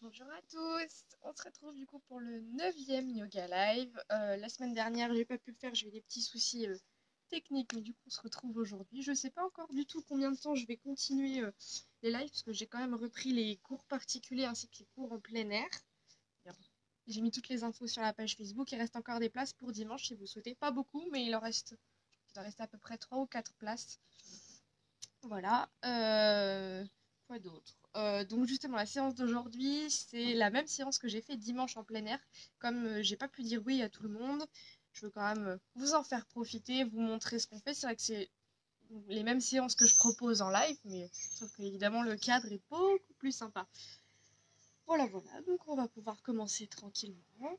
Bonjour à tous, on se retrouve du coup pour le 9e Yoga Live. La semaine dernière, j'ai pas pu le faire, j'ai eu des petits soucis techniques, mais du coup, on se retrouve aujourd'hui. Je sais pas encore du tout combien de temps je vais continuer les lives, parce que j'ai quand même repris les cours particuliers ainsi que les cours en plein air. J'ai mis toutes les infos sur la page Facebook, il reste encore des places pour dimanche si vous souhaitez. Pas beaucoup, mais il doit rester à peu près 3 ou 4 places. Voilà. Quoi d'autre? Donc justement, la séance d'aujourd'hui, c'est la même séance que j'ai fait dimanche en plein air. Comme j'ai pas pu dire oui à tout le monde, je veux quand même vous en faire profiter, vous montrer ce qu'on fait. C'est vrai que c'est les mêmes séances que je propose en live, mais sauf qu'évidemment le cadre est beaucoup plus sympa. Voilà, voilà. Donc on va pouvoir commencer tranquillement.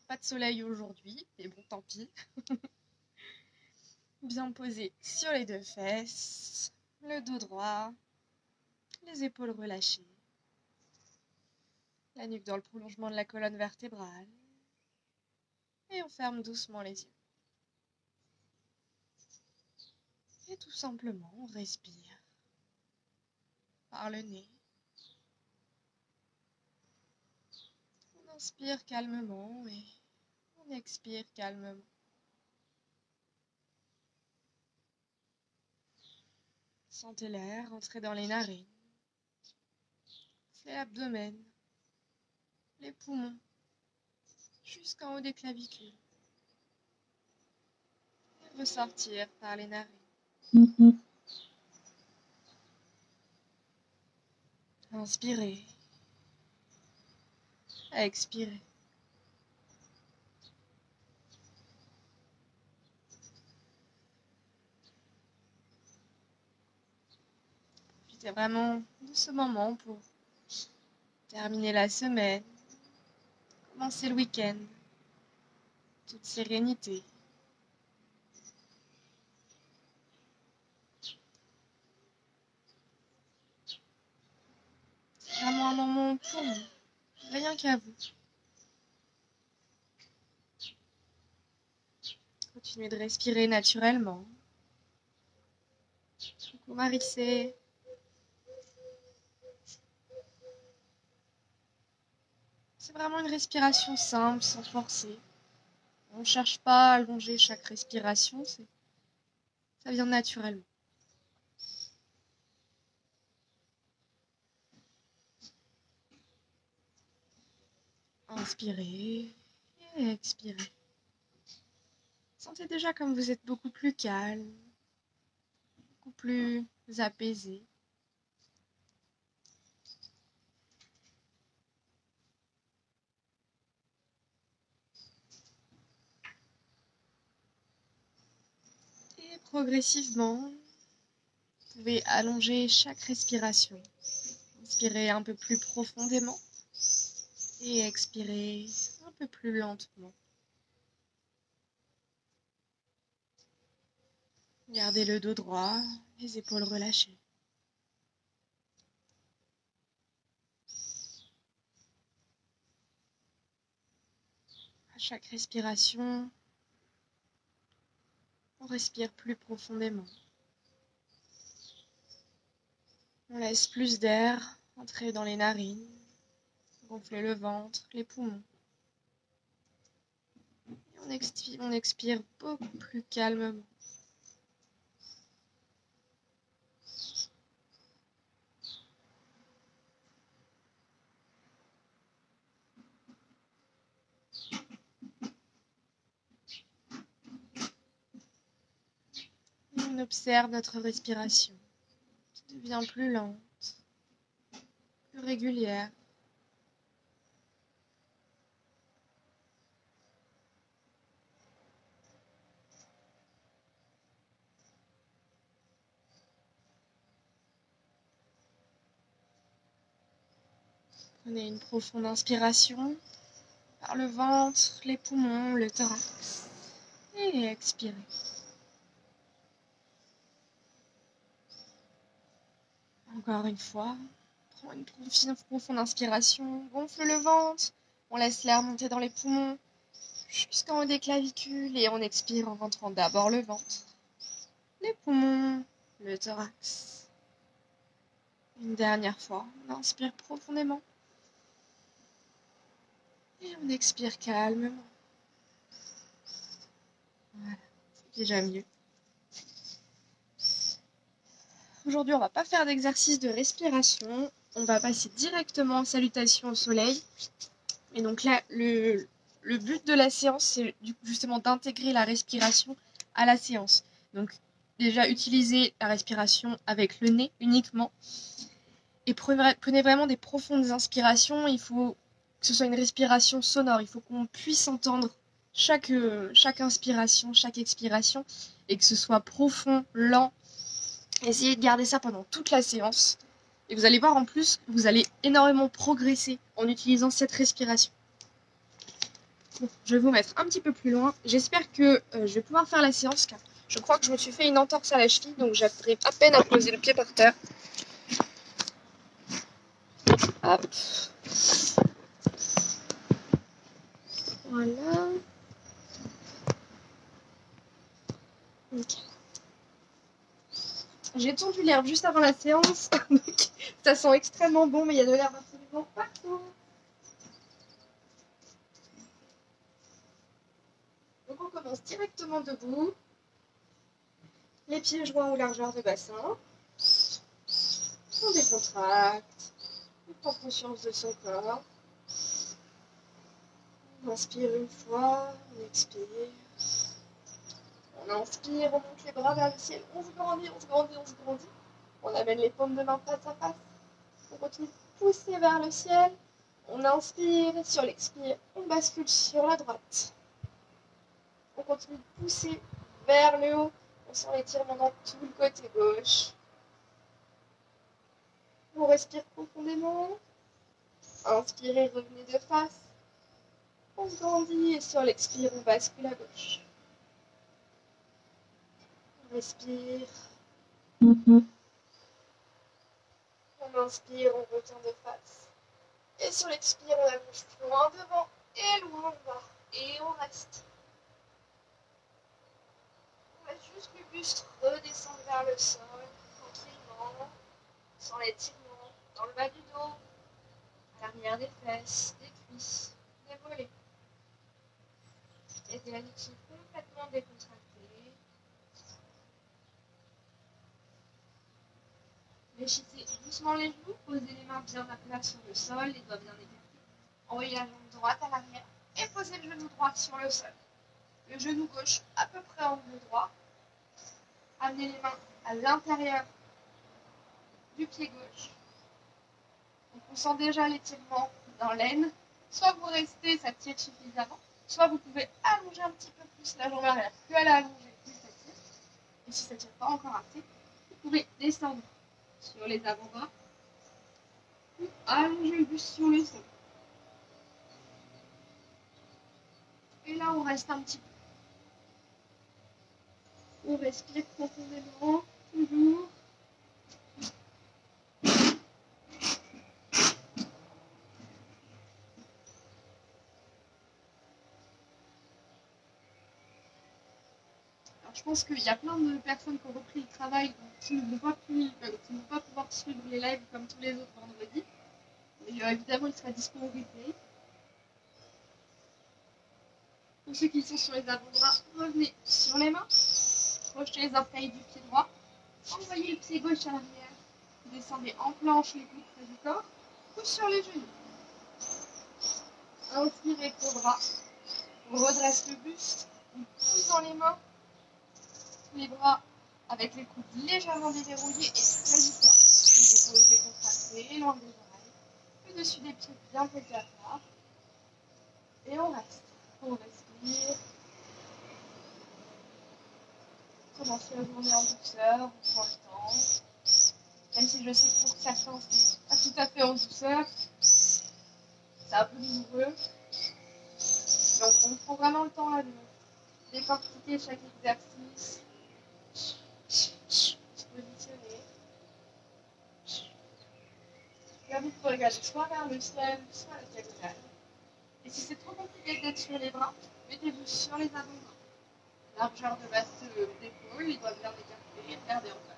Pas de soleil aujourd'hui, mais bon, tant pis. Bien posé sur les deux fesses, le dos droit, les épaules relâchées, la nuque dans le prolongement de la colonne vertébrale. Et on ferme doucement les yeux. Et tout simplement, on respire par le nez. On inspire calmement et on expire calmement. Sentez l'air entrer dans les narines. C'est l'abdomen, les poumons, jusqu'en haut des clavicules. Et ressortir par les narines. Inspirez. Expirez. Profitez vraiment de ce moment pour terminer la semaine, commencer le week-end, toute sérénité. C'est vraiment un moment pour vous, rien qu'à vous. Continuez de respirer naturellement. Coucou Marissé. C'est vraiment une respiration simple, sans forcer. On ne cherche pas à allonger chaque respiration, ça vient naturellement. Inspirez et expirez. Sentez déjà comme vous êtes beaucoup plus calme, beaucoup plus apaisé. Et progressivement, vous pouvez allonger chaque respiration. Inspirez un peu plus profondément et expirez un peu plus lentement. Gardez le dos droit, les épaules relâchées. À chaque respiration, on respire plus profondément. On laisse plus d'air entrer dans les narines, gonfler le ventre, les poumons. Et on expire beaucoup plus calmement. Et on observe notre respiration qui devient plus lente, plus régulière. Prenez une profonde inspiration par le ventre, les poumons, le thorax. Et expirez. Encore une fois, prends une profonde inspiration, gonfle le ventre, on laisse l'air monter dans les poumons jusqu'en haut des clavicules et on expire en rentrant d'abord le ventre, les poumons, le thorax. Une dernière fois, on inspire profondément Et on expire calmement. Voilà, c'est déjà mieux. Aujourd'hui, on va pas faire d'exercice de respiration. On va passer directement en salutation au soleil. Et donc là, le but de la séance, c'est justement d'intégrer la respiration à la séance. Donc déjà, utilisez la respiration avec le nez uniquement. Et prenez vraiment des profondes inspirations. Il faut que ce soit une respiration sonore. Il faut qu'on puisse entendre chaque inspiration, chaque expiration. Et que ce soit profond, lent. Essayez de garder ça pendant toute la séance. Et vous allez voir en plus que vous allez énormément progresser en utilisant cette respiration. Bon, je vais vous mettre un petit peu plus loin. J'espère que je vais pouvoir faire la séance car je crois que je me suis fait une entorse à la cheville, donc j'arrive à peine à poser le pied par terre. Hop. Voilà. Okay. J'ai tondu l'herbe juste avant la séance, donc ça sent extrêmement bon, mais il y a de l'herbe absolument partout. Donc on commence directement debout, les pieds joints aux largeurs de bassin. On décontracte, on prend conscience de son corps. On inspire une fois, on expire. On inspire, on monte les bras vers le ciel, on se grandit, on se grandit, on se grandit. On amène les paumes de main face à face. On continue de pousser vers le ciel. On inspire et sur l'expire, on bascule sur la droite. On continue de pousser vers le haut. On sent l'étirement dans tout le côté gauche. On respire profondément. Inspirez, revenez de face. On se grandit et sur l'expire, on bascule à gauche. On respire. On inspire, on revient de face. Et sur l'expire, on allonge loin devant et loin en bas. Et on reste. On laisse juste le buste redescendre vers le sol, tranquillement, sans l'étirement, dans le bas du dos, à l'arrière des fesses, des cuisses, des mollets. Et des latissimes complètement décontractés. Fléchissez doucement les genoux, posez les mains bien à plat sur le sol, les doigts bien écartés. Envoyez la jambe droite à l'arrière et posez le genou droit sur le sol. Le genou gauche à peu près en angle droit. Amenez les mains à l'intérieur du pied gauche. Donc on sent déjà l'étirement dans l'aine. Soit vous restez, ça tire suffisamment, soit vous pouvez allonger un petit peu plus la jambe arrière. Plus elle est allongée, plus ça tire. Et si ça ne tire pas encore assez, vous pouvez descendre sur les avant-bras ou allonger le buste sur le sol. Et là, on reste un petit peu. On respire profondément, toujours. Alors, je pense qu'il y a plein de personnes qui ont repris le travail qui ne vont pas pouvoir suivre les lives comme tous les autres vendredis. Mais évidemment, il sera dispo en replay. Pour ceux qui sont sur les avant-bras, revenez sur les mains. Projetez les orteils du pied droit. Envoyez le pied gauche à l'arrière. Descendez en planche les coudes près du corps ou sur les genoux. Inspirez cobra. On redresse le buste. On pousse dans les mains. Les bras avec les coudes légèrement déverrouillés et près du corps. Les épaules décontractées, loin des oreilles. Le dessus des pieds bien posé à plat. Et on reste. On respire. Commencez la journée en douceur, on prend le temps. Même si je sais que pour certains, c'est pas tout à fait en douceur. C'est un peu douloureux. Donc on prend vraiment le temps là de décortiquer chaque exercice. Se positionner. Je vous invite à regarder soit vers le ciel, soit à la diagonale. Et si c'est trop compliqué d'être sur les bras, mettez-vous sur les avant-bras. Largeur de base d'épaule, les doigts bien écartés et regardez en face.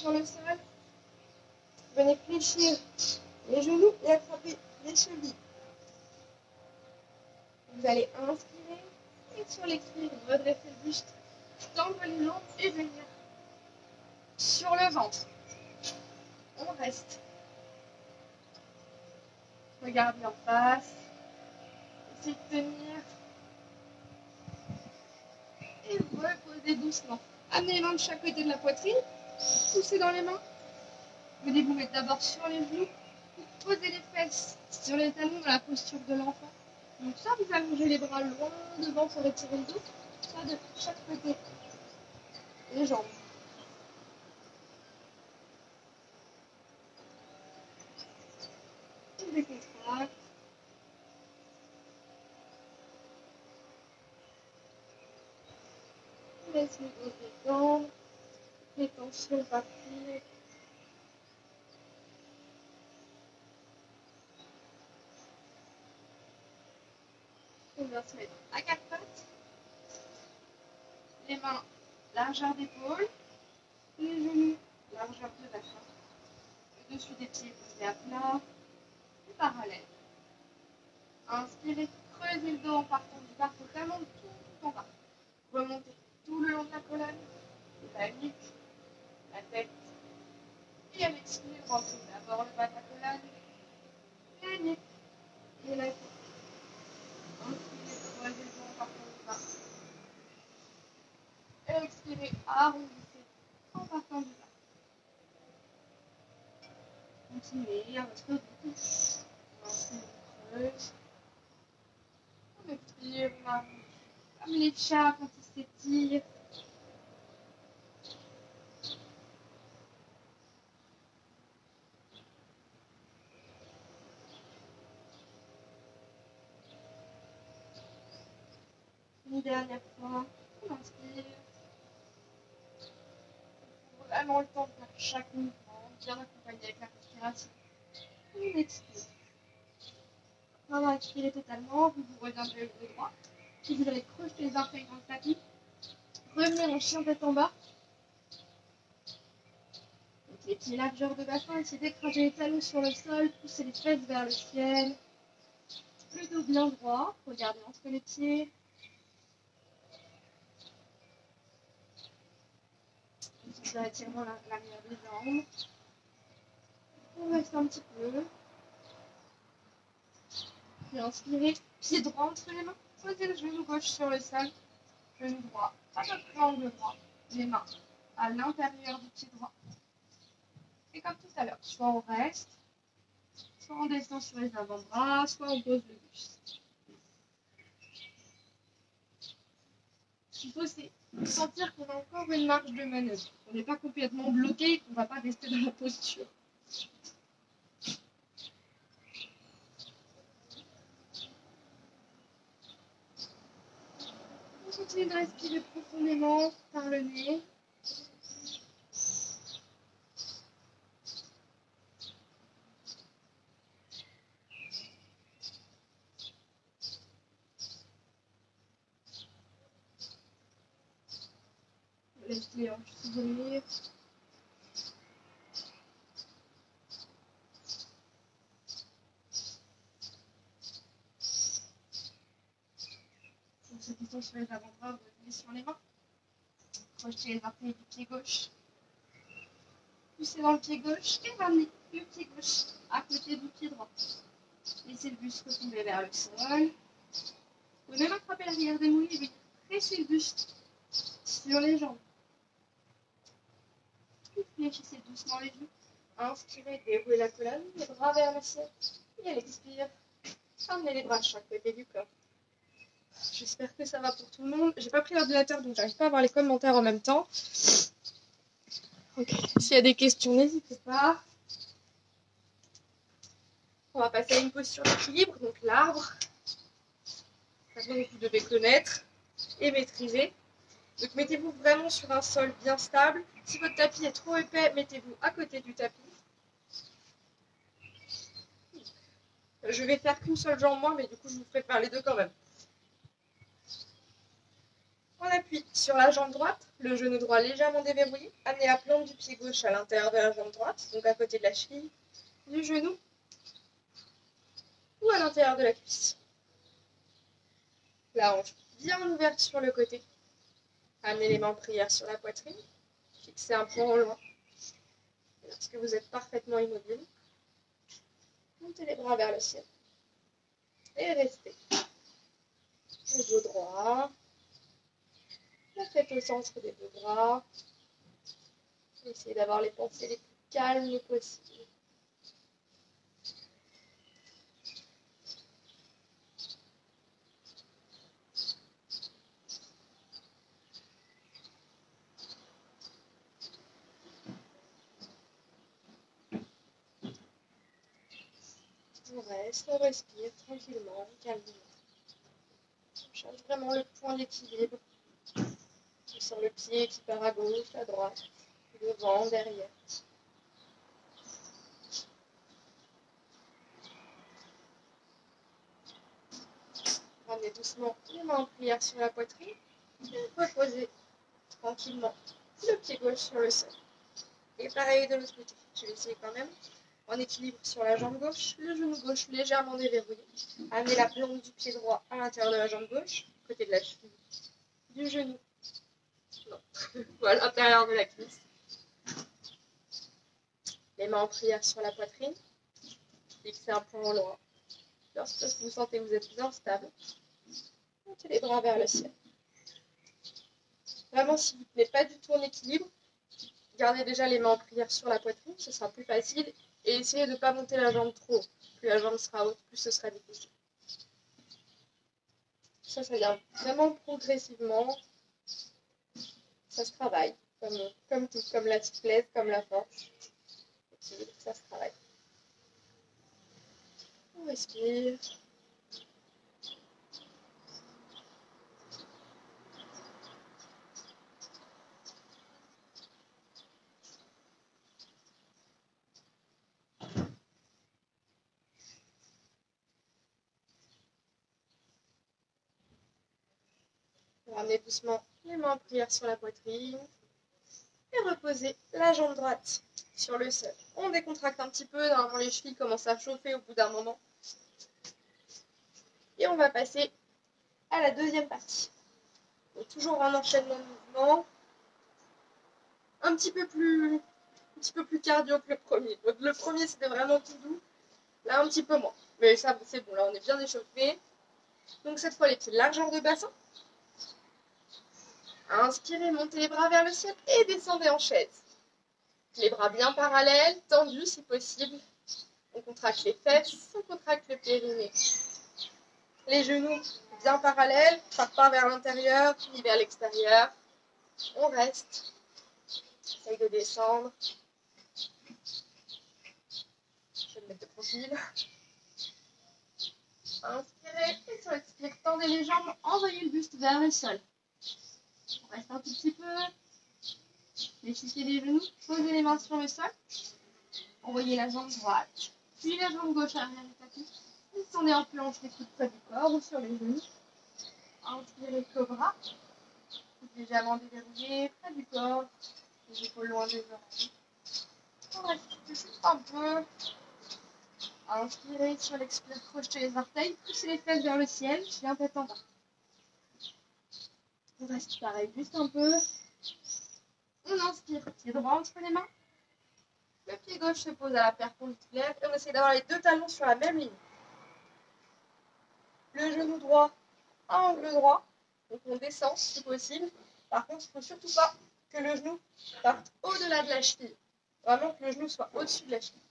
sur le sol. Venez fléchir les genoux et attraper les chevilles. Vous allez inspirer et sur l'expire, redresser le buste, tendre les jambes et venir sur le ventre. On reste. Regardez en face. Essayez de tenir. Et reposez doucement. Amenez les mains de chaque côté de la poitrine. Poussez dans les mains. Venez vous mettre d'abord sur les genoux. Posez les fesses sur les talons dans la posture de l'enfant. Donc soit vous allongez les bras loin devant pour étirer le dos, soit de chaque côté. Les jambes. On décontracte. On laisse le dos détendre. Les tensions partir. On va se mettre à quatre pattes. Les mains, largeur d'épaule. Les genoux, largeur de bassin. Le dessus des pieds posés à plat. Et parallèle. Inspirez, creusez le dos en partant du bas, totalement tout en bas. Remontez tout le long de la colonne, la nuque, la tête. Et à l'expire, rentrez d'abord le bas de la colonne, la nuque et la tête. Inspirez, creusez le dos en partant du bas. Et expirez, arrondissez en partant du bas. Continuez à votre rythme. On inspire, on creuse. On expire, on arrondit. Comme les chats quand ils s'étirent. Une dernière fois, on inspire. On prend vraiment le temps de faire chaque mouvement, bien accompagné avec la respiration. On expire. Après avoir expiré totalement, vous vous reviendrez au dos droit. Puis vous allez crocheter les orteils dans le tapis. Revenir en chien tête en bas. Donc les pieds largeur de bassin, essayez d'écraser les talons sur le sol, poussez les fesses vers le ciel. Le dos bien droit, regardez entre les pieds. Sur l'étirement l'arrière des jambes. On reste un petit peu. Puis inspirez, pied droit entre les mains. Posez le genou gauche sur le sol, genou droit à peu près angle droit. Les mains à l'intérieur du pied droit. Et comme tout à l'heure, soit on reste, soit on descend sur les avant-bras, soit on pose le buste. Ce qu'il faut, c'est sentir qu'on a encore une marge de manœuvre. On n'est pas complètement bloqué et qu'on ne va pas rester dans la posture. On continue de respirer profondément par le nez. Laisse les hanches s'ouvrir. Pour ceux qui sont sur les avant-bras, vous revenez sur les mains. Crochetez les orteils du pied gauche. Poussez dans le pied gauche et ramenez le pied gauche à côté du pied droit. Laissez le buste retomber vers le sol. Vous pouvez même attraper l'arrière des mollets et venir presser le buste sur les jambes. Fléchissez doucement les genoux. Inspirez, déroulez la colonne, les bras vers le ciel. Et à l'expire, amenez les bras de chaque côté du corps. J'espère que ça va pour tout le monde. J'ai pas pris l'ordinateur donc j'arrive pas à voir les commentaires en même temps. Okay. S'il y a des questions, n'hésitez pas. On va passer à une posture d'équilibre, donc l'arbre. Maintenant, vous devez connaître et maîtriser. Donc mettez-vous vraiment sur un sol bien stable. Si votre tapis est trop épais, mettez-vous à côté du tapis. Je vais faire qu'une seule jambe moi, mais du coup je vous ferai faire les deux quand même. On appuie sur Sur la jambe droite, le genou droit légèrement déverrouillé. Amenez la plante du pied gauche à l'intérieur de la jambe droite, donc à côté de la cheville, du genou ou à l'intérieur de la cuisse. La hanche bien ouverte sur le côté. Amenez les mains en prière sur la poitrine. Fixez un point au loin. Et lorsque vous êtes parfaitement immobile, montez les bras vers le ciel. Et restez. Le dos droit. La tête au centre des deux bras. Essayez d'avoir les pensées les plus calmes possibles. On reste, on respire tranquillement, calmement. On cherche vraiment le point d'équilibre. On sent le pied qui part à gauche, à droite, devant, derrière. Ramenez doucement les mains en prière sur la poitrine et reposez tranquillement le pied gauche sur le sol. Et pareil de l'autre côté. Je vais essayer quand même. En équilibre sur la jambe gauche, le genou gauche légèrement déverrouillé. Amenez la plante du pied droit à l'intérieur de la jambe gauche, côté de la cheville, du genou. Non, ou à l'intérieur de la cuisse. Les mains en prière sur la poitrine. Fixez un point au loin. Lorsque vous sentez que vous êtes bien stable, montez les bras vers le ciel. Vraiment, si vous ne tenez pas du tout en équilibre, gardez déjà les mains en prière sur la poitrine, ce sera plus facile. Et essayez de ne pas monter la jambe trop haut. Plus la jambe sera haute, plus ce sera difficile. Ça vient vraiment progressivement. Ça se travaille, comme tout, comme la souplesse, comme la force. Ça se travaille. On respire. Ramenez doucement les mains en prière sur la poitrine. Et reposez la jambe droite sur le sol. On décontracte un petit peu, normalement les chevilles commencent à chauffer au bout d'un moment. Et on va passer à la deuxième partie. Donc, toujours un enchaînement de mouvements. Un petit peu plus cardio que le premier. Donc, le premier c'était vraiment tout doux. Là un petit peu moins. Mais ça c'est bon, là on est bien échauffé. Donc cette fois les pieds largeur de bassin. Inspirez, montez les bras vers le ciel et descendez en chaise. Les bras bien parallèles, tendus si possible. On contracte les fesses, on contracte le périnée. Les genoux bien parallèles, pas vers l'intérieur, ni vers l'extérieur. On reste. Essaye de descendre. Je vais me mettre de profil. Inspirez et sur l'expire, tendez les jambes, envoyez le buste vers le sol. On reste un tout petit peu. Fléchissez les genoux, posez les mains sur le sol. Envoyez la jambe droite, puis la jambe gauche arrière du tapis. Descendez en planche les coudes près du corps ou sur les genoux. Inspirez cobra. Légèrement déverrouillé, près du corps. Les épaules loin des oreilles. On reste juste un peu. Inspirez sur l'expire, crochetez les orteils, poussez les fesses vers le ciel, bien tête en bas. On reste pareil, juste un peu. On inspire, pied droit entre les mains. Le pied gauche se pose à la perpendiculaire et on essaie d'avoir les deux talons sur la même ligne. Le genou droit à angle droit. Donc on descend si possible. Par contre, il ne faut surtout pas que le genou parte au-delà de la cheville. Vraiment que le genou soit au-dessus de la cheville.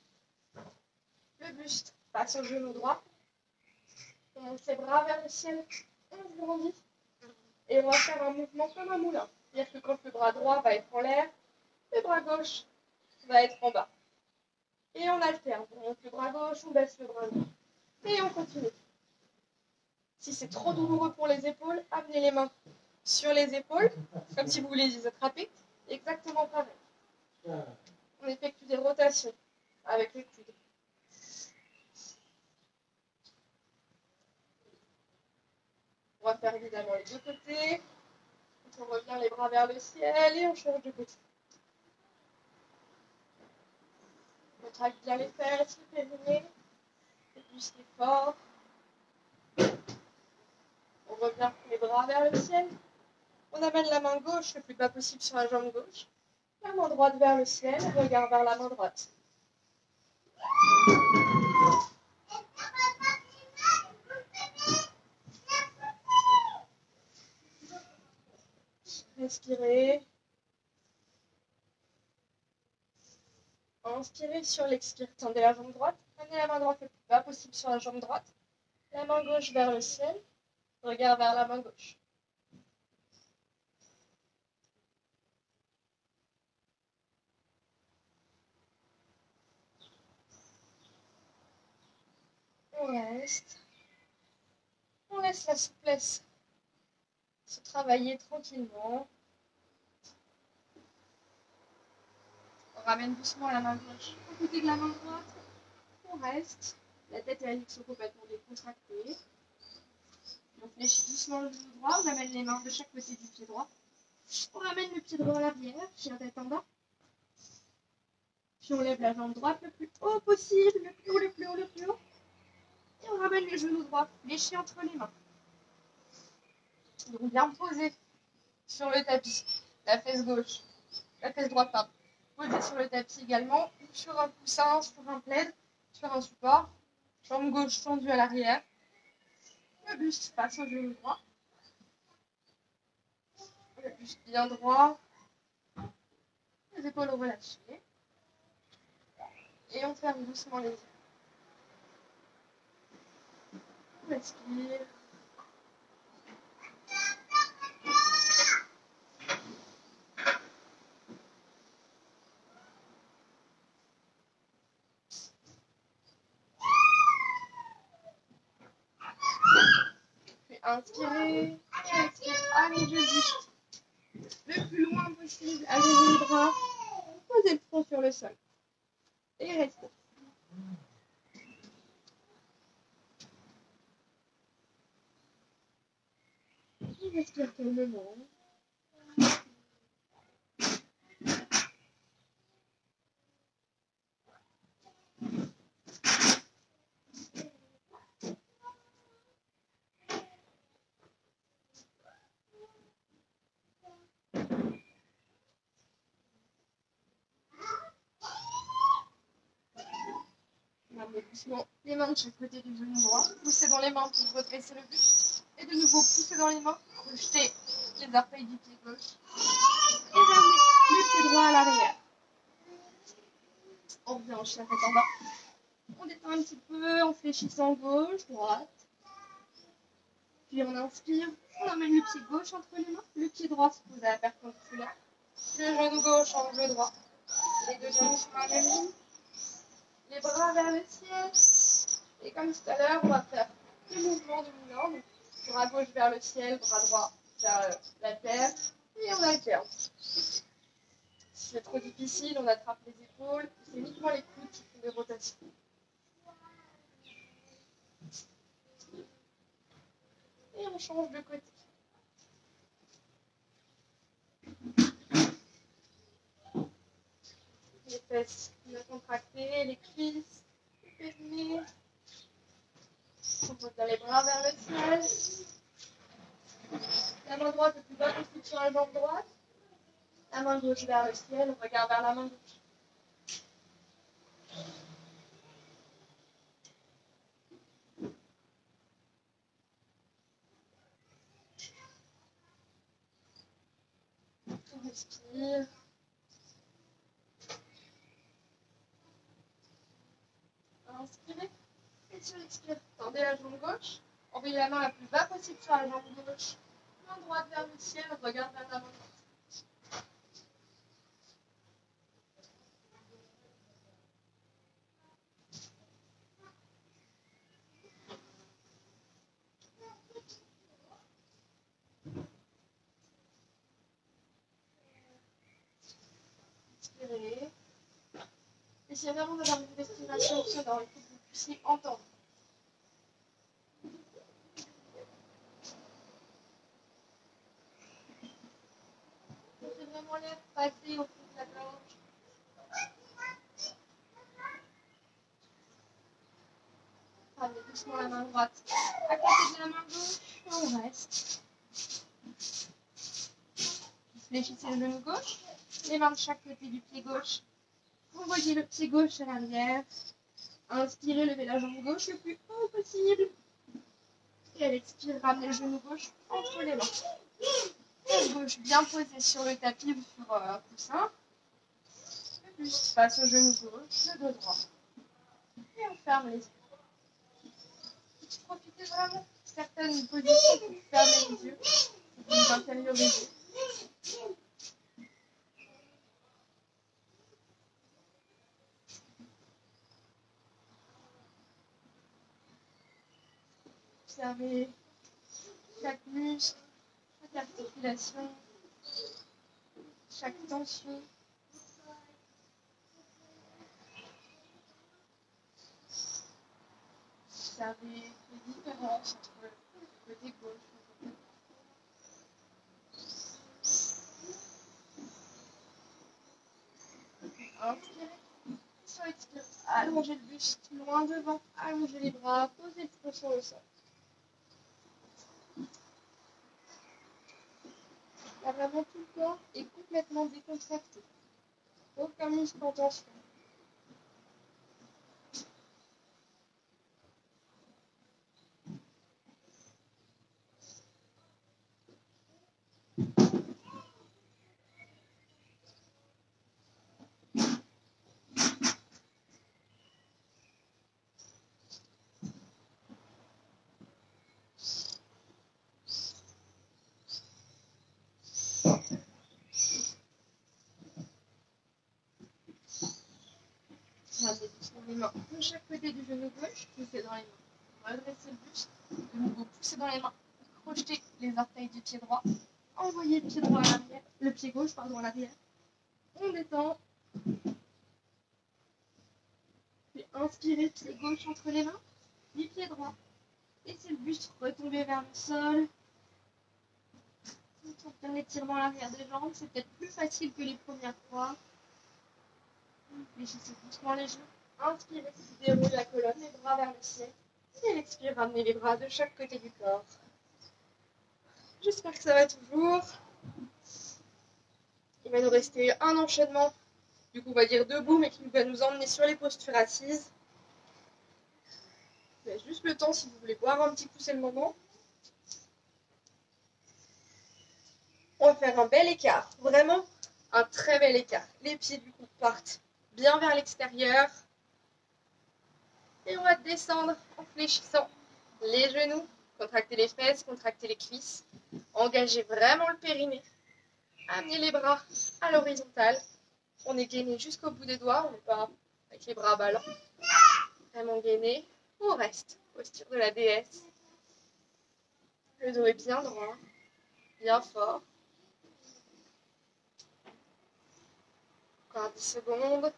Le buste passe au genou droit. On monte les bras vers le ciel. On grandit. Et on va faire un mouvement comme un moulin. C'est-à-dire que quand le bras droit va être en l'air, le bras gauche va être en bas. Et on alterne. On monte le bras gauche, on baisse le bras droit. Et on continue. Si c'est trop douloureux pour les épaules, amenez les mains sur les épaules, comme si vous voulez les attraper. Exactement pareil. On effectue des rotations avec le coude. On va faire évidemment les deux côtés. On revient les bras vers le ciel et on change de côté. On traque bien les fesses, le périnée, le buste est fort. On revient les bras vers le ciel. On amène la main gauche le plus bas possible sur la jambe gauche. La main droite vers le ciel, regard vers la main droite. Respirez. Inspirez sur l'expire. Tendez la jambe droite. Amenez la main droite le plus bas possible sur la jambe droite. La main gauche vers le ciel. Regard vers la main gauche. On reste. On laisse la souplesse se travailler tranquillement. On ramène doucement la main gauche au côté de la main droite. On reste. La tête et la nuque sont complètement décontractées. On fléchit doucement le genou droit. On amène les mains de chaque côté du pied droit. On ramène le pied droit à l'arrière, chien tête en bas. Puis on lève la jambe droite le plus haut possible, le plus haut, le plus haut, le plus haut. Et on ramène le genou droit fléchi entre les mains. Donc bien posé sur le tapis. La fesse gauche, la fesse droite, pardon. Posée sur le tapis également, ou sur un coussin, sur un plaid, sur un support. Jambe gauche tendue à l'arrière. Le buste passe au genou droit. Le buste bien droit. Les épaules relâchées. Et on ferme doucement les yeux. On respire. Puis inspirez. Et expirez. Allongez le buste le plus loin possible. Allongez les bras. Posez le front sur le sol. Et restez. On respire calmement. On ramène doucement les mains de chaque côté du genou droit. Poussez dans les mains pour redresser le buste. Et de nouveau, poussez dans les mains. Rejetez les orteils du pied gauche. Et ramenez le pied droit à l'arrière. On revient en chien tête en bas. On détend un petit peu en fléchissant gauche, droite. Puis on inspire. On amène le pied gauche entre les mains. Le pied droit se pose à la perpendiculaire. Le genou gauche en genou droit. Les deux genoux sur la même ligne. Les bras vers le ciel. Et comme tout à l'heure, on va faire des mouvements dominants. Donc, bras gauche vers le ciel, bras droit vers la terre. Et on alterne. Si c'est trop difficile, on attrape les épaules. C'est uniquement les coudes qui font des rotations. Et on change de côté. Les fesses bien contractées, les cuisses, le périnée. On pose les bras vers le ciel. La main droite le plus bas possible sur la jambe droite. La main gauche vers le ciel. On regarde vers la main gauche. On respire. Inspirez. Et sur l'expire, tendez la jambe gauche. Envoyez la main la plus bas possible sur la jambe gauche. Main droite vers le ciel. Regarde vers la main droite. Inspirez. Essayez vraiment d'avoir une respiration sonore. Il faut que vous puissiez entendre. doucement l'air passer au fond de la gorge. Ramenez doucement la main droite à côté de la main gauche. On reste. Fléchissez le genou gauche. Les mains de chaque côté du pied gauche. Envoyez le pied gauche à l'arrière. Inspirez, levez la jambe gauche le plus haut possible. Et à l'expire, ramenez le genou gauche entre les mains. Le gauche bien posé sur le tapis ou sur un coussin. Le buste passe au genou gauche, le dos droit. Et on ferme les yeux. Profitez vraiment de certaines positions pour fermer les yeux. Vous intériorisez. Observez chaque muscle, chaque articulation, chaque tension. Observez les différences entre le côté gauche et le côté droit. Inspirez. Sur l'expire, allongez le buste loin devant, allongez les bras, posez le front sur le sol. Là, vraiment tout le corps est complètement décontracté. Aucun muscle en tension. Ramenez doucement les mains de chaque côté du genou gauche, poussez dans les mains. Redressez le buste, de nouveau poussez dans les mains. Crochetez les orteils du pied droit. Envoyez le pied droit à l'arrière, le pied gauche pardon à l'arrière. On détend. Puis inspirez, pied gauche entre les mains, puis pied droit. Laissez le buste retomber vers le sol. Bien l'étirement à l'arrière des jambes, c'est peut-être plus facile que les premières fois. Fléchissez doucement les genoux. Inspirez, déroulez la colonne, les bras vers le ciel. Et à l'expire, ramenez les bras de chaque côté du corps. J'espère que ça va toujours. Il va nous rester un enchaînement, du coup on va dire debout, mais qui va nous emmener sur les postures assises. Vous avez juste le temps, si vous voulez boire un petit coup, c'est le moment. On va faire un bel écart, vraiment un très bel écart. Les pieds du coup partent bien vers l'extérieur. Et on va descendre en fléchissant les genoux, contracter les fesses, contracter les cuisses, engager vraiment le périnée. Amenez les bras à l'horizontale. On est gainé jusqu'au bout des doigts, on n'est pas avec les bras ballants. Vraiment gainé. On reste. Posture de la déesse. Le dos est bien droit, bien fort. Encore 10 secondes.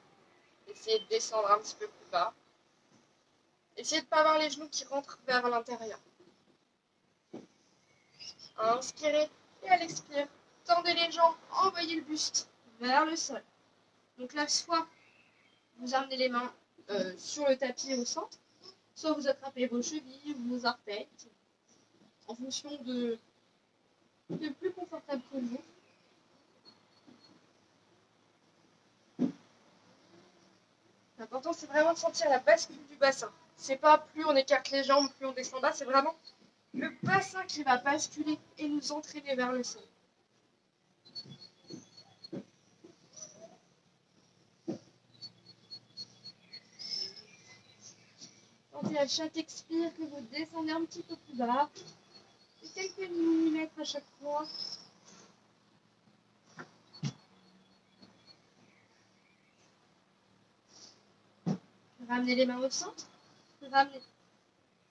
Essayez de descendre un petit peu plus bas. Essayez de ne pas avoir les genoux qui rentrent vers l'intérieur. Inspirez et à l'expire, tendez les jambes, envoyez le buste vers le sol. Donc là, soit vous amenez les mains sur le tapis au centre, soit vous attrapez vos chevilles ou vos orteils, en fonction de plus confortable pour vous. L'important, c'est vraiment de sentir la bascule du bassin. C'est pas plus on écarte les jambes, plus on descend bas, c'est vraiment le bassin qui va basculer et nous entraîner vers le sol. Sentez à chaque expire que vous descendez un petit peu plus bas, et quelques millimètres à chaque fois. Ramenez les mains au centre, ramenez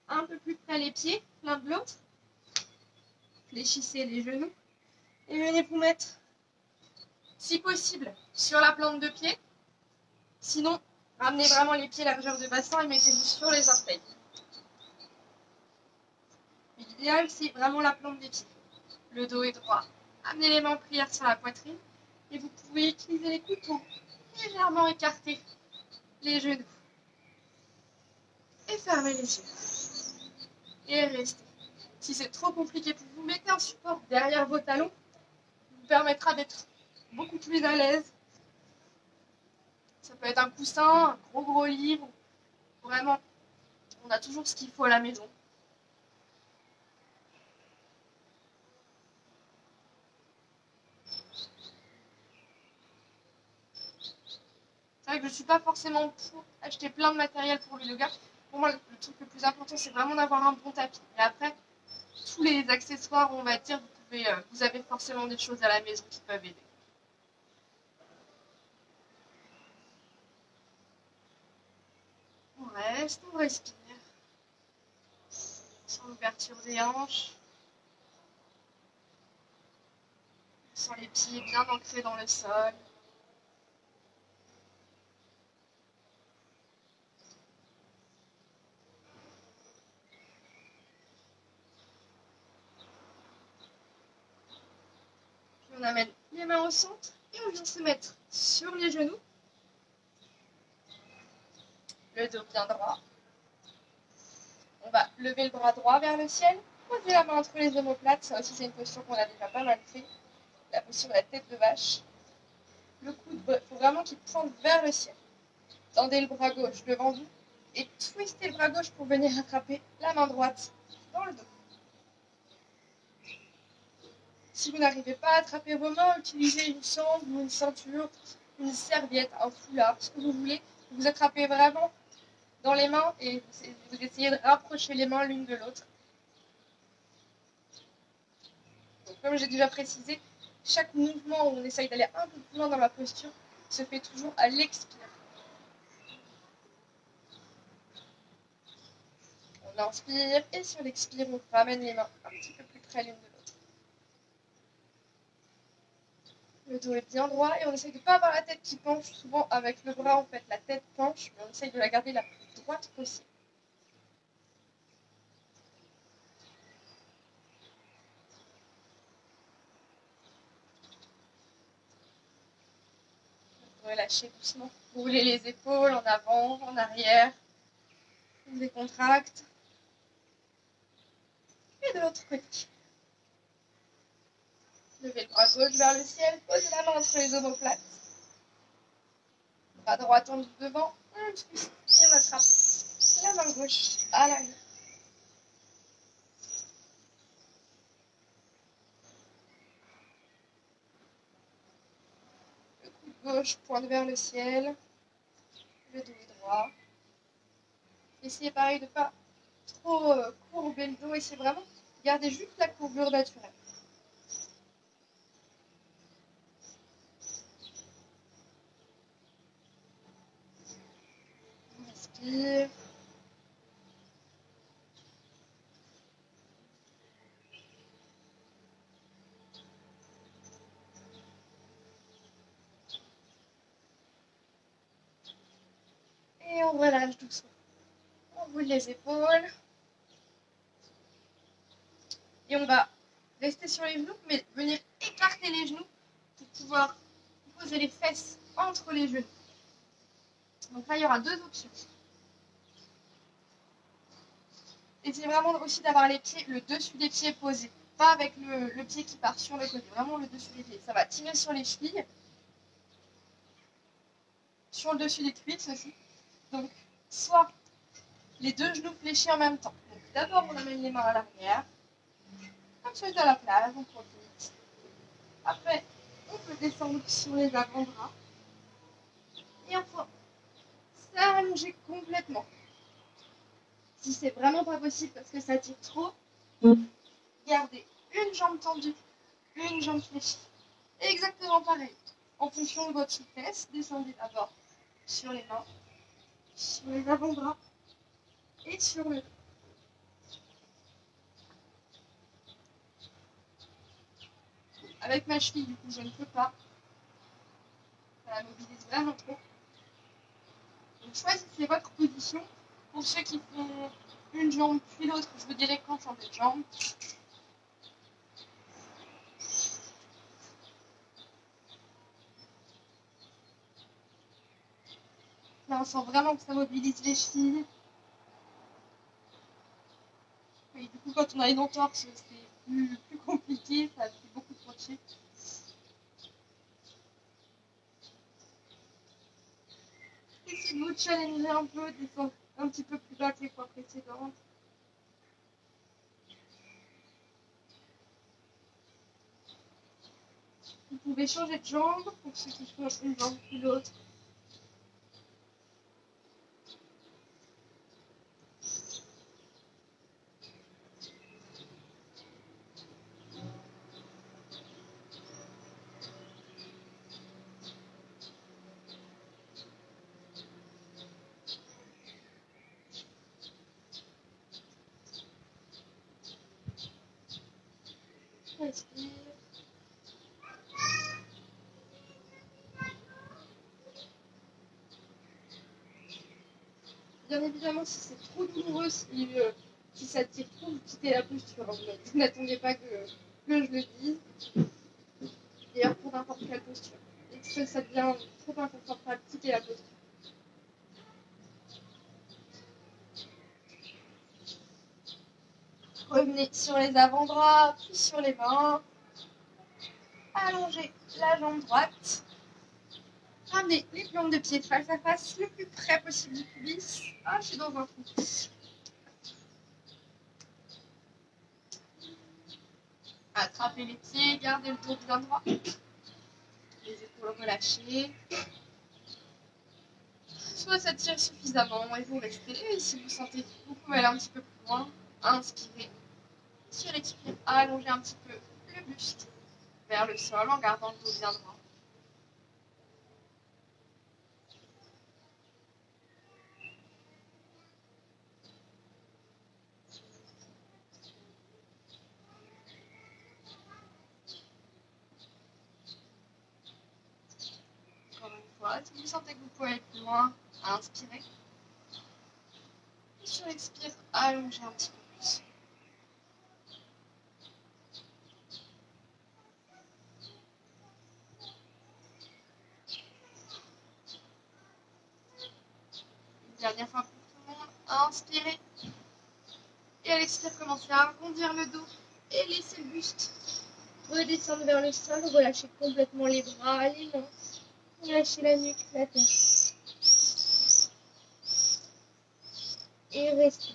un peu plus près les pieds, l'un de l'autre. Fléchissez les genoux et venez vous mettre, si possible, sur la plante de pied. Sinon, ramenez vraiment les pieds largeur de bassin et mettez-vous sur les orteils. L'idéal, c'est vraiment la plante des pieds. Le dos est droit. Amenez les mains en prière sur la poitrine Et vous pouvez utiliser les couteaux légèrement écarter les genoux. Et fermez les yeux. Et restez. Si c'est trop compliqué pour vous, mettez un support derrière vos talons. Ça vous permettra d'être beaucoup plus à l'aise. Ça peut être un coussin, un gros livre. Vraiment, on a toujours ce qu'il faut à la maison. C'est vrai que je ne suis pas forcément pour acheter plein de matériel pour le yoga. Pour moi, le truc le plus important, c'est vraiment d'avoir un bon tapis. Et après, tous les accessoires, on va dire, vous avez forcément des choses à la maison qui peuvent aider. On reste, on respire. Sans l'ouverture des hanches. Sans les pieds bien ancrés dans le sol. Puis on amène les mains au centre et on vient se mettre sur les genoux. Le dos bien droit. On va lever le bras droit vers le ciel, poser la main entre les omoplates. Ça aussi, c'est une posture qu'on a déjà pas mal fait. La posture de la tête de vache. Le coude, il faut vraiment qu'il pointe vers le ciel. Tendez le bras gauche devant vous et twistez le bras gauche pour venir attraper la main droite dans le dos. Si vous n'arrivez pas à attraper vos mains, utilisez une sangle ou une ceinture, une serviette, un foulard, ce que vous voulez. Vous attrapez vraiment dans les mains et vous essayez de rapprocher les mains l'une de l'autre. Comme j'ai déjà précisé, chaque mouvement où on essaye d'aller un peu plus loin dans la posture se fait toujours à l'expire. On inspire et sur l'expire, on ramène les mains un petit peu plus près l'une de l'autre. Le dos est bien droit et on essaye de ne pas avoir la tête qui penche. Souvent avec le bras, en fait, la tête penche, mais on essaye de la garder la plus droite possible. Relâchez doucement. Roulez les épaules en avant, en arrière. On décontracte. Et de l'autre côté. Levez le bras gauche vers le ciel. Posez la main entre les omoplates. Bras droit tendu devant. On twist et on attrape la main gauche à l'arrière. Le coude gauche pointe vers le ciel. Le dos est droit. Essayez pareil de ne pas trop courber le dos. Essayez vraiment de garder juste la courbure naturelle. On respire. Et on relâche doucement. On roule les épaules. Et on va rester sur les genoux, mais venir écarter les genoux pour pouvoir poser les fesses entre les genoux. Donc là, il y aura deux options. Essayez vraiment aussi d'avoir les pieds, le dessus des pieds posé. Pas avec le pied qui part sur le côté, vraiment le dessus des pieds. Ça va tirer sur les chevilles. Sur le dessus des cuisses aussi. Donc, soit les deux genoux fléchis en même temps. Donc d'abord, on amène les mains à l'arrière. Ensuite, à la plage, on profite. Après, on peut descendre sur les avant-bras. Et enfin, s'allonger complètement. Si c'est vraiment pas possible parce que ça tire trop, gardez une jambe tendue, une jambe fléchie. Et exactement pareil. En fonction de votre souplesse, descendez d'abord sur les mains, sur les avant-bras et sur le dos. Avec ma cheville, du coup, je ne peux pas. Ça la mobilise vraiment trop. Donc choisissez votre position. Pour ceux qui font une jambe puis l'autre, je vous dirais quand changer de jambe. Là, on sent vraiment que ça mobilise les chevilles. Et du coup, quand on a une entorse, c'est plus compliqué, ça fait beaucoup de crochet. Essayez de vous challenger un peu, descendre un petit peu plus bas que les fois précédentes. Vous pouvez changer de jambe pour ceux qui font une jambe puis l'autre. Respire. Bien évidemment, si c'est trop douloureux, si ça tire trop, vous quittez la posture. Vous n'attendiez pas que je le dise. D'ailleurs, pour n'importe quelle posture. Et que ça devient trop inconfortable, quittez la posture. Revenez sur les avant-bras, puis sur les mains. Allongez la jambe droite. Ramenez les plantes de pied face à face le plus près possible du pubis. Ah, je suis dans un trou. Attrapez les pieds, gardez le dos bien droit. Les épaules relâchées. Soit ça tire suffisamment et vous restez. Et si vous sentez que vous pouvez aller un petit peu plus loin, inspirez. Sur l'expire, allongez un petit peu le buste vers le sol en gardant le dos bien droit. Si vous sentez que vous pouvez aller plus loin, inspirez. Et sur l'expire, allongez un petit peu plus. Une dernière fois pour tout le monde, inspirez. Et à l'expire, commencez à arrondir le dos et laissez le buste redescendre vers le sol. Relâchez complètement les bras, les mains. Relâchez la nuque, la tête. Et restez.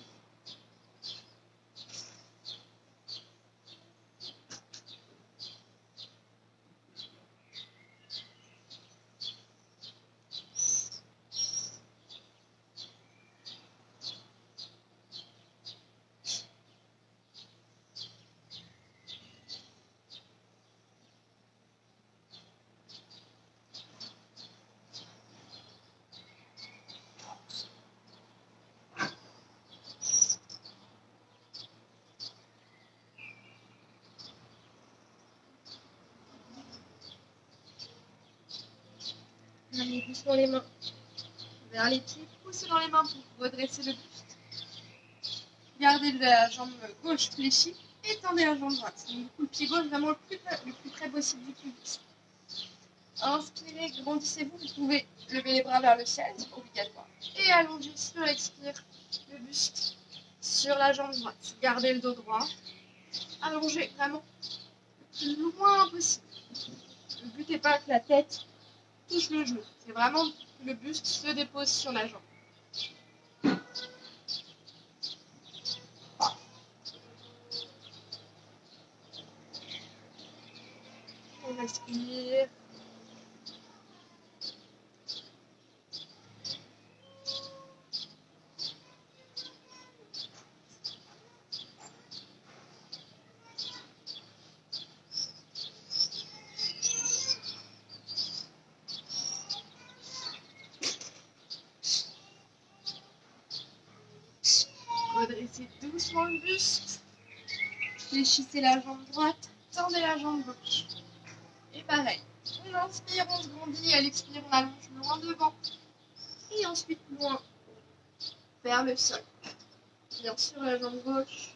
Ramenez doucement les mains vers les pieds. Poussez dans les mains pour redresser le buste. Gardez la jambe gauche fléchie et tendez la jambe droite. Du coup, le pied gauche vraiment le plus près possible du pubis. Inspirez, grandissez-vous. Vous pouvez lever les bras vers le ciel, c'est obligatoire. Et allongez sur l'expire le buste sur la jambe droite. Gardez le dos droit. Allongez vraiment le plus loin possible. Le but n'est pas que la tête touche le genou. C'est vraiment que le buste se dépose sur la jambe. On respire. Redressez doucement le buste. Fléchissez la jambe droite. Tendez la jambe gauche. Et pareil. On inspire, on se grandit. À l'expire, on allonge loin devant. Et ensuite loin vers le sol. Bien sûr, la jambe gauche.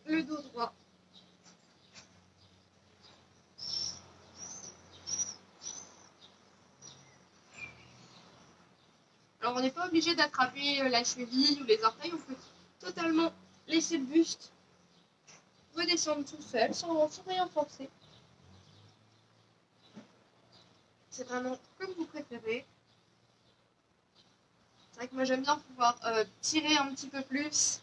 Le dos droit. Alors on n'est pas obligé d'attraper la cheville ou les orteils, on peut totalement laisser le buste redescendre tout seul sans rien forcer. C'est vraiment comme vous préférez. C'est vrai que moi j'aime bien pouvoir tirer un petit peu plus.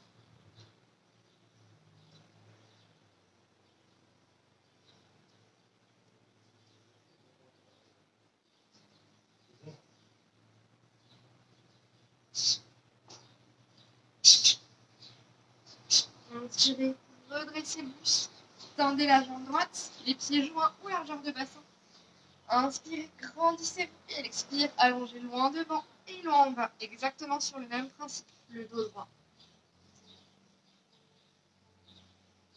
Inspirez, redressez le buste, tendez la jambe droite, les pieds joints ou largeur de bassin. Inspirez, grandissez et expire, allongez loin devant et loin en bas, exactement sur le même principe, le dos droit.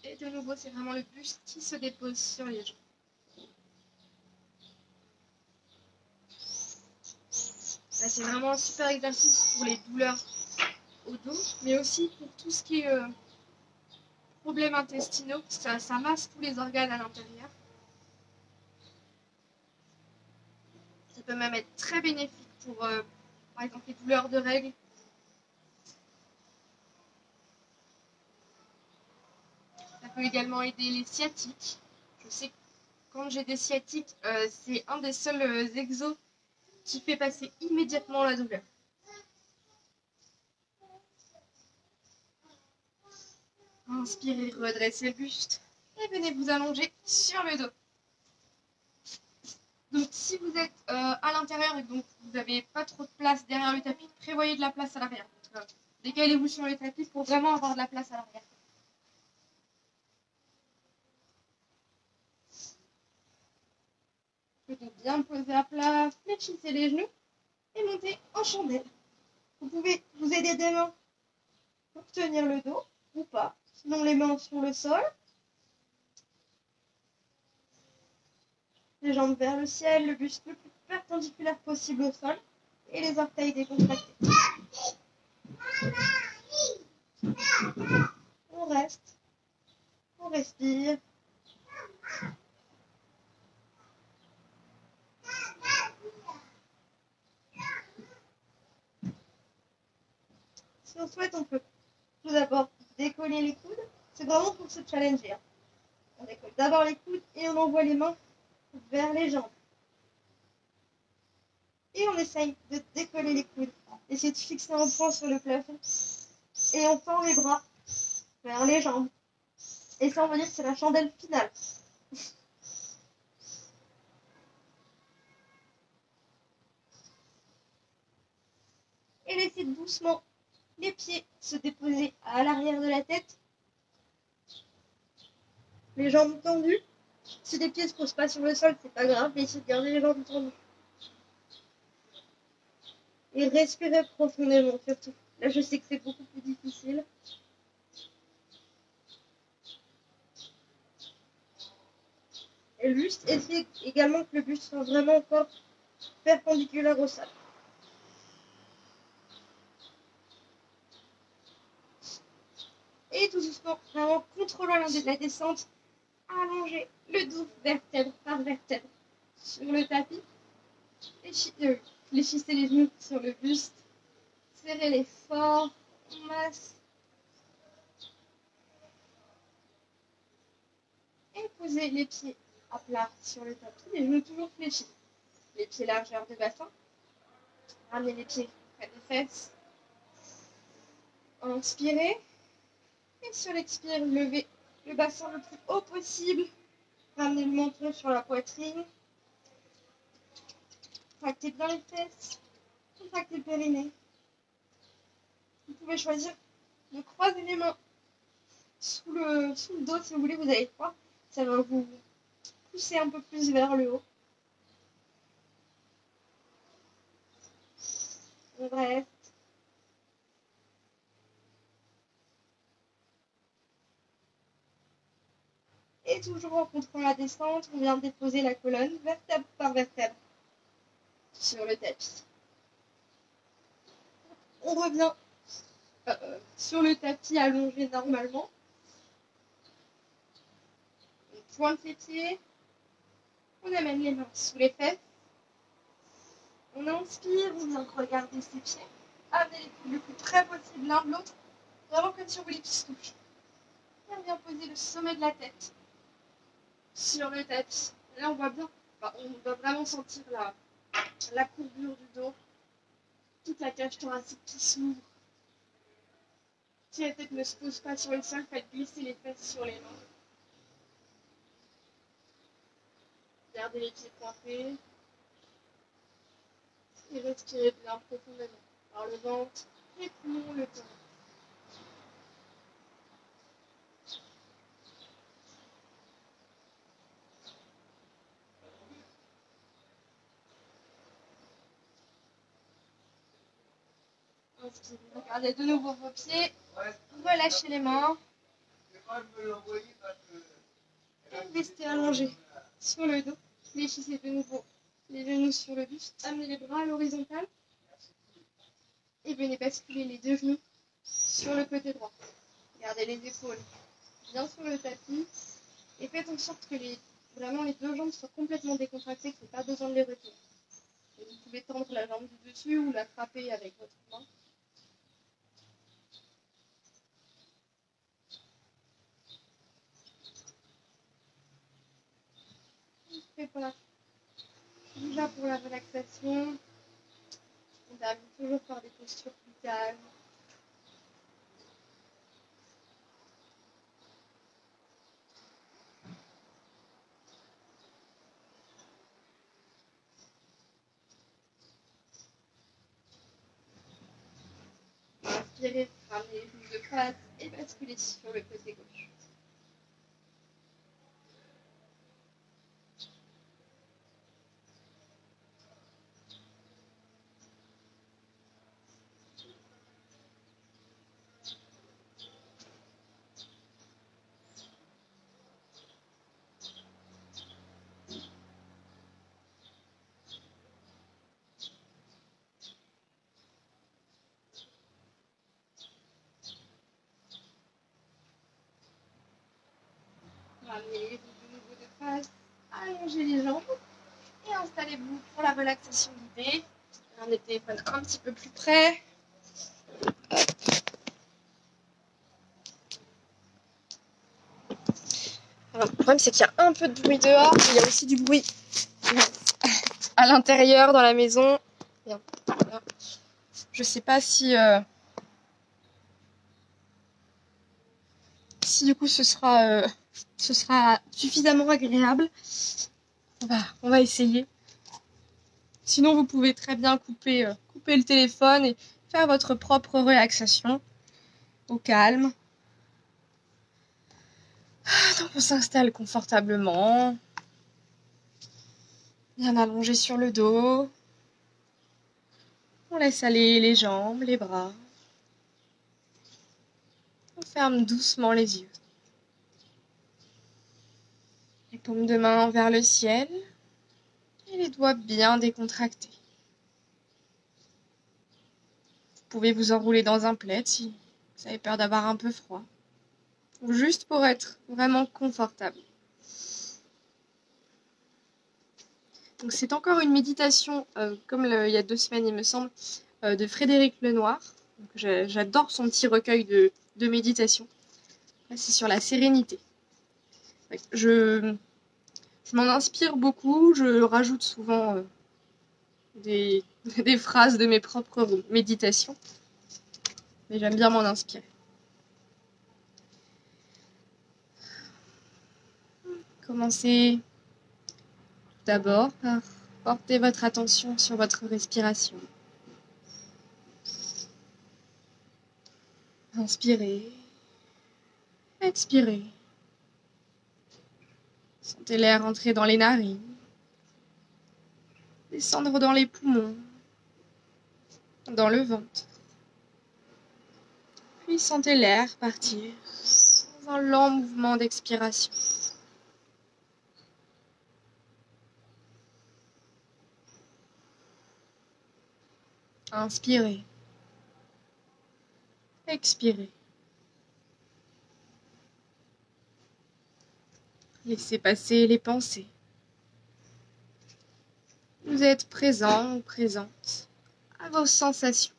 Et de nouveau, c'est vraiment le buste qui se dépose sur les jambes. Là, c'est vraiment un super exercice pour les douleurs au dos, mais aussi pour tout ce qui est problèmes intestinaux, ça masse tous les organes à l'intérieur. Ça peut même être très bénéfique pour, par exemple, les douleurs de règles. Ça peut également aider les sciatiques. Je sais que quand j'ai des sciatiques, c'est un des seuls exos qui fait passer immédiatement la douleur. Inspirez, redressez le buste et venez vous allonger sur le dos. Donc si vous êtes à l'intérieur et donc vous n'avez pas trop de place derrière le tapis, prévoyez de la place à l'arrière. Décalez-vous sur le tapis pour vraiment avoir de la place à l'arrière. Vous pouvez bien poser à plat, fléchissez les genoux et montez en chandelle. Vous pouvez vous aider des mains pour tenir le dos ou pas, sinon les mains sur le sol. Les jambes vers le ciel, le buste le plus perpendiculaire possible au sol et les orteils décontractés. On reste, on respire. Si on souhaite, on peut tout d'abord décoller les coudes. C'est vraiment pour se challenger. On décolle d'abord les coudes et on envoie les mains vers les jambes. Et on essaye de décoller les coudes. Essayez de fixer un point sur le plafond. Et on tend les bras vers les jambes. Et ça, on va dire que c'est la chandelle finale. Et laissez doucement les pieds se déposer à l'arrière de la tête. Les jambes tendues. Si les pieds ne se posent pas sur le sol, c'est pas grave, mais essayez de garder les jambes tendues. Et respirez profondément, surtout. Là, je sais que c'est beaucoup plus difficile. Et le buste, essayez également que le buste soit vraiment encore perpendiculaire au sol. Et tout doucement, vraiment contrôlant la descente, allongez le dos vertèbre par vertèbre sur le tapis. Fléchissez les genoux sur le buste. Serrez-les fort, en masse. Et posez les pieds à plat sur le tapis, les genoux toujours fléchis. Les pieds largeur de bassin. Ramenez les pieds près des fesses. Inspirez. Et sur l'expire, levez le bassin le plus haut possible. Ramenez le menton sur la poitrine. Contractez bien les fesses. Contractez le périnée. Vous pouvez choisir de croiser les mains sous le dos si vous voulez, vous allez voir. Ça va vous pousser un peu plus vers le haut. On reste. Et toujours en contrôlant la descente, on vient déposer la colonne vertèbre par vertèbre sur le tapis. On revient sur le tapis allongé normalement. On pointe les pieds. On amène les mains sous les fesses. On inspire, on vient de regarder ses pieds. Amenez les coudes le plus près possible l'un de l'autre. Vraiment comme si on voulait qu'ils se touchent. Et on vient poser le sommet de la tête sur le tapis. Là, on voit bien, on doit vraiment sentir la courbure du dos, toute la cage thoracique qui s'ouvre. Si la tête ne se pose pas sur le sol, faites glisser les fesses sur les mains. Gardez les pieds pointés. Et respirez bien profondément par le ventre, les poumons, le thorax. Inspirez, regardez de nouveau vos pieds, relâchez les mains. Et restez allongé sur le dos. Fléchissez de nouveau les genoux sur le buste. Amenez les bras à l'horizontale. Et venez basculer les deux genoux sur le côté droit. Gardez les épaules bien sur le tapis. Et faites en sorte que vraiment les deux jambes soient complètement décontractées, qu'il n'y ait pas besoin de les retenir. Et vous pouvez tendre la jambe du dessus ou l'attraper avec votre main. Déjà pour la relaxation, on termine toujours par des postures plus calmes. Inspirez, ramenez les genoux de face et basculez sur le côté gauche. Ramenez les genoux de nouveau de face, allongez les jambes et installez-vous pour la relaxation guidée. Ramenez le téléphone un petit peu plus près. Alors, le problème c'est qu'il y a un peu de bruit dehors, mais il y a aussi du bruit à l'intérieur dans la maison. Bien. Voilà. Je sais pas si du coup ce sera suffisamment agréable. On va essayer. Sinon vous pouvez très bien couper le téléphone et faire votre propre relaxation au calme. Donc on s'installe confortablement, bien allongé sur le dos. On laisse aller les jambes, les bras. On ferme doucement les yeux. Les paumes de main vers le ciel et les doigts bien décontractés. Vous pouvez vous enrouler dans un plaid si vous avez peur d'avoir un peu froid. Ou juste pour être vraiment confortable. Donc c'est encore une méditation, comme il y a 2 semaines il me semble, de Frédéric Lenoir. J'adore son petit recueil de méditation. Là c'est sur la sérénité. Je m'en inspire beaucoup, je rajoute souvent des phrases de mes propres méditations. Mais j'aime bien m'en inspirer. Commencez d'abord par porter votre attention sur votre respiration. Inspirez, expirez. Sentez l'air entrer dans les narines, descendre dans les poumons, dans le ventre. Puis sentez l'air partir dans un lent mouvement d'expiration. Inspirez, expirez. Laissez passer les pensées. Vous êtes présent ou présente à vos sensations.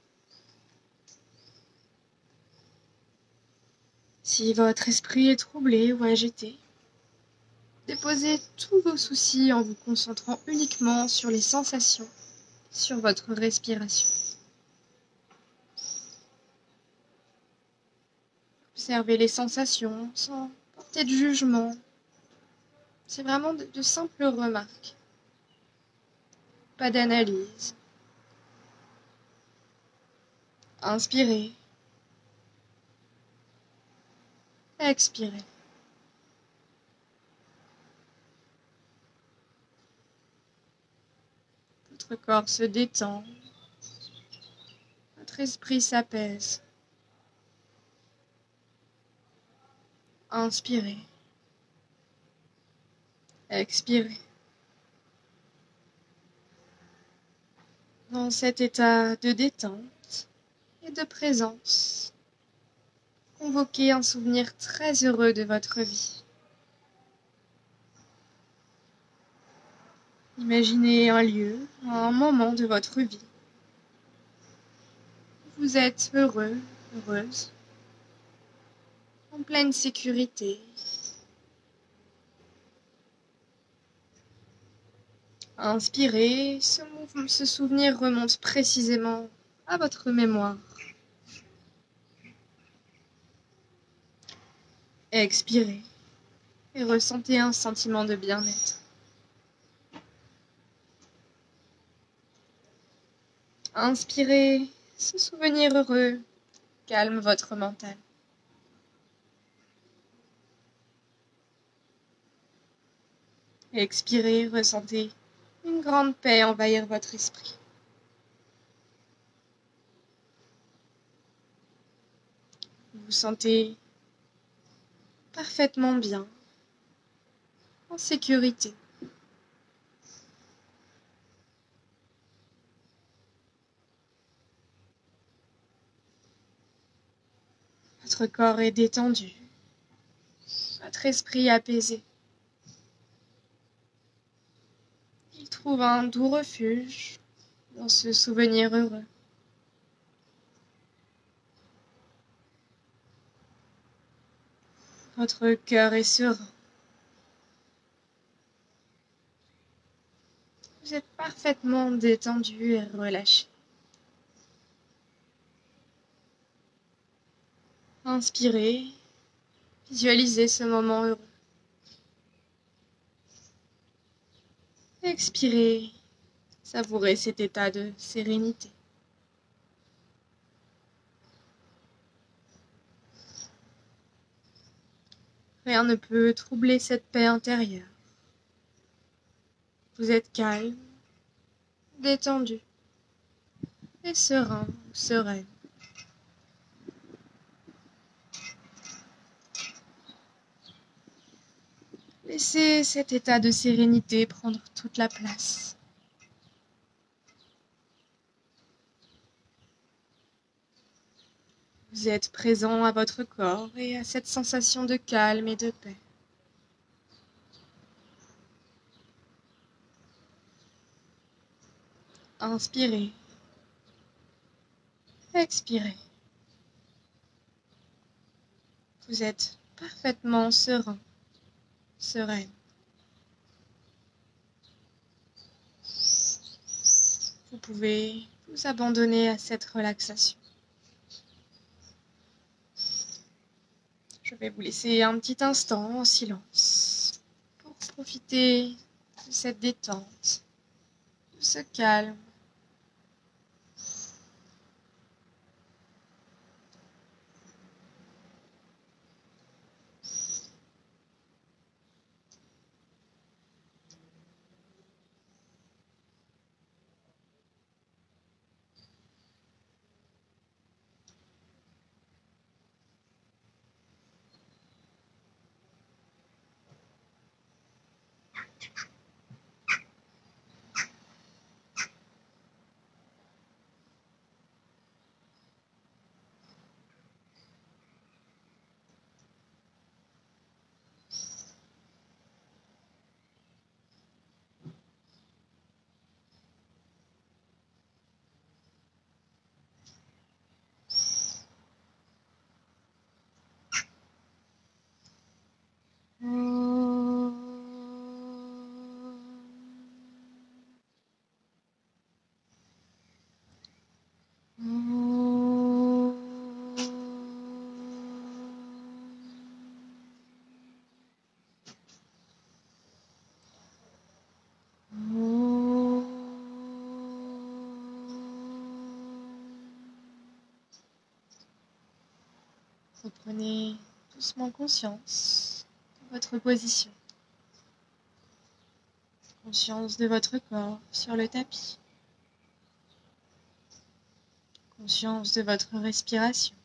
Si votre esprit est troublé ou agité, déposez tous vos soucis en vous concentrant uniquement sur les sensations, sur votre respiration. Observez les sensations sans porter de jugement. C'est vraiment de simples remarques. Pas d'analyse. Inspirez. Expirez. Votre corps se détend. Votre esprit s'apaise. Inspirez. Expirez. Dans cet état de détente et de présence, convoquez un souvenir très heureux de votre vie. Imaginez un lieu, un moment de votre vie. Vous êtes heureux, heureuse, en pleine sécurité. Inspirez, ce souvenir remonte précisément à votre mémoire. Expirez et ressentez un sentiment de bien-être. Inspirez, ce souvenir heureux calme votre mental. Expirez, ressentez une grande paix envahir votre esprit. Vous vous sentez parfaitement bien, en sécurité. Votre corps est détendu, votre esprit apaisé. Il trouve un doux refuge dans ce souvenir heureux. Votre cœur est serein. Vous êtes parfaitement détendu et relâché. Inspirez, visualisez ce moment heureux. Expirez, savourez cet état de sérénité. Rien ne peut troubler cette paix intérieure. Vous êtes calme, détendu et serein ou sereine. Laissez cet état de sérénité prendre toute la place. Vous êtes présent à votre corps et à cette sensation de calme et de paix. Inspirez. Expirez. Vous êtes parfaitement serein, sereine. Vous pouvez vous abandonner à cette relaxation. Je vais vous laisser un petit instant en silence pour profiter de cette détente, de ce calme. Reprenez doucement conscience de votre position. Conscience de votre corps sur le tapis. Conscience de votre respiration.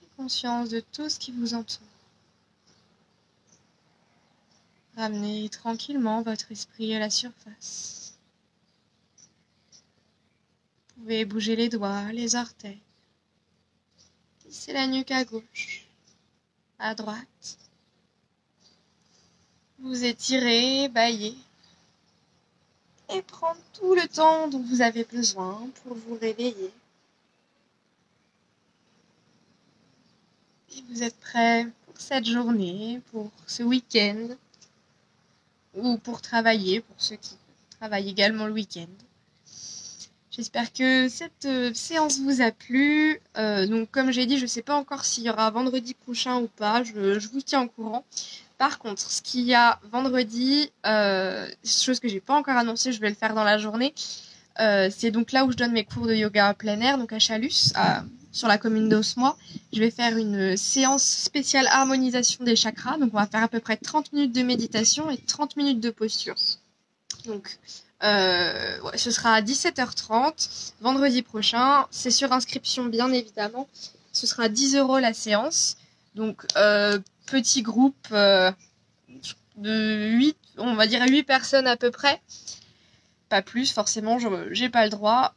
Et conscience de tout ce qui vous entoure. Ramenez tranquillement votre esprit à la surface. Vous pouvez bouger les doigts, les orteils. Plisser la nuque à gauche, à droite. Vous étirez, baillez. Et prendre tout le temps dont vous avez besoin pour vous réveiller. Et vous êtes prêt pour cette journée, pour ce week-end. Ou pour travailler, pour ceux qui travaillent également le week-end. J'espère que cette séance vous a plu. Donc comme j'ai dit, je ne sais pas encore s'il y aura vendredi prochain ou pas, je vous tiens au courant. Par contre, ce qu'il y a vendredi, chose que j'ai pas encore annoncée, je vais le faire dans la journée, c'est donc là où je donne mes cours de yoga à plein air, donc à Chalus, sur la commune d'Osmoy. Je vais faire une séance spéciale harmonisation des chakras. Donc on va faire à peu près 30 minutes de méditation et 30 minutes de posture. Donc ce sera à 17h30 vendredi prochain. C'est sur inscription bien évidemment. Ce sera 10 € la séance. Donc petit groupe de 8, on va dire 8 personnes à peu près. Pas plus, forcément, j'ai pas le droit.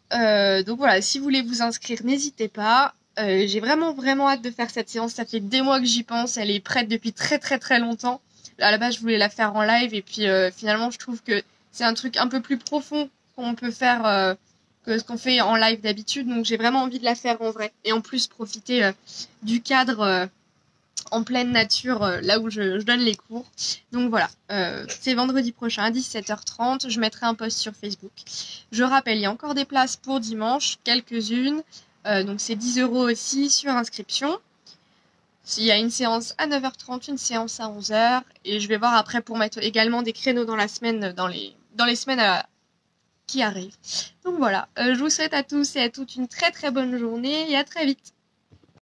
Donc voilà, si vous voulez vous inscrire, n'hésitez pas. J'ai vraiment hâte de faire cette séance. Ça fait des mois que j'y pense. Elle est prête depuis très longtemps. À la base, je voulais la faire en live. Et puis finalement, je trouve que c'est un truc un peu plus profond qu'on peut faire que ce qu'on fait en live d'habitude. Donc j'ai vraiment envie de la faire en vrai. Et en plus, profiter du cadre en pleine nature, là où je donne les cours. Donc voilà, c'est vendredi prochain à 17h30, je mettrai un post sur Facebook. Je rappelle, il y a encore des places pour dimanche, quelques-unes, donc c'est 10 € aussi sur inscription. Il y a une séance à 9h30, une séance à 11h, et je vais voir après pour mettre également des créneaux dans la semaine, dans les semaines qui arrivent. Donc voilà, je vous souhaite à tous et à toutes une très bonne journée, et à très vite.